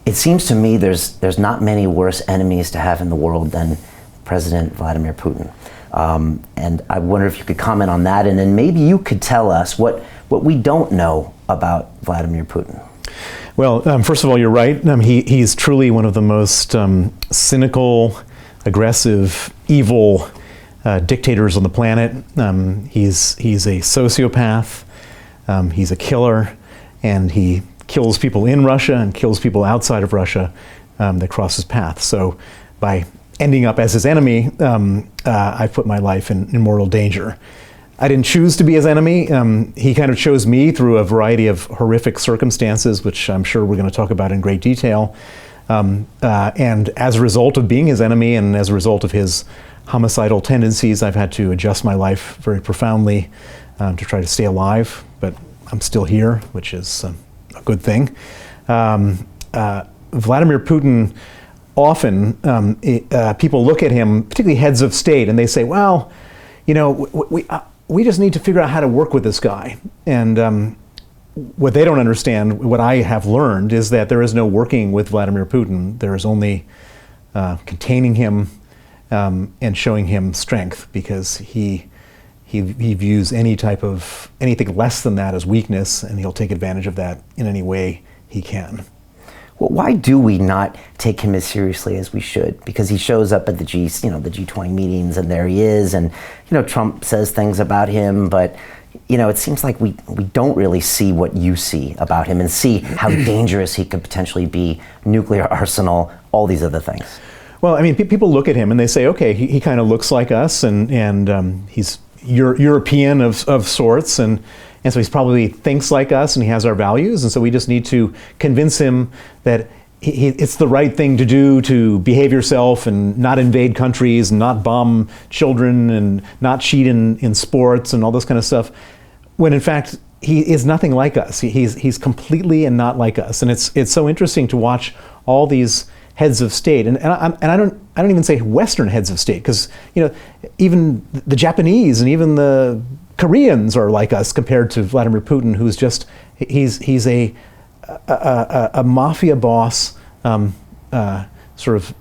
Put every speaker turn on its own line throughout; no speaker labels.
It seems to me there's not many worse enemies to have in the world than President Vladimir Putin. And I wonder if you could comment on that, and then maybe you could tell us what we don't know about Vladimir Putin.
Well, first of all, you're right. He's truly one of the most cynical, aggressive, evil dictators on the planet. He's a sociopath. He's a killer, and he kills people in Russia and kills people outside of Russia that cross his path. So by ending up as his enemy, I've put my life in mortal danger. I didn't choose to be his enemy. He kind of chose me through a variety of horrific circumstances, which I'm sure we're going to talk about in great detail. And as a result of being his enemy and as a result of his homicidal tendencies, I've had to adjust my life very profoundly to try to stay alive. But I'm still here, which is a good thing. Vladimir Putin, often people look at him, particularly heads of state, and they say, well, you know, we just need to figure out how to work with this guy. And what they don't understand, what I have learned, is that there is no working with Vladimir Putin. There is only containing him and showing him strength, because he views anything less than that as weakness, and he'll take advantage of that in any way he can.
Well, why do we not take him as seriously as we should? Because he shows up at the G20 meetings, and there he is, and Trump says things about him, but it seems like we don't really see what you see about him and see how dangerous he could potentially be, nuclear arsenal, all these other things.
Well, I mean, people look at him and they say, okay, he kind of looks like us, and he's European of sorts, and so he probably thinks like us, and he has our values, and so we just need to convince him that it's the right thing to do, to behave yourself and not invade countries and not bomb children and not cheat in sports and all this kind of stuff, when in fact he is nothing like us. He's completely and not like us, and it's so interesting to watch all these heads of state, and I don't even say Western heads of state, because even the Japanese and even the Koreans are like us compared to Vladimir Putin, who's just he's a mafia boss, sort of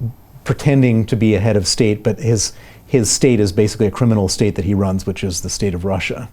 pretending to be a head of state, but his state is basically a criminal state that he runs, which is the state of Russia.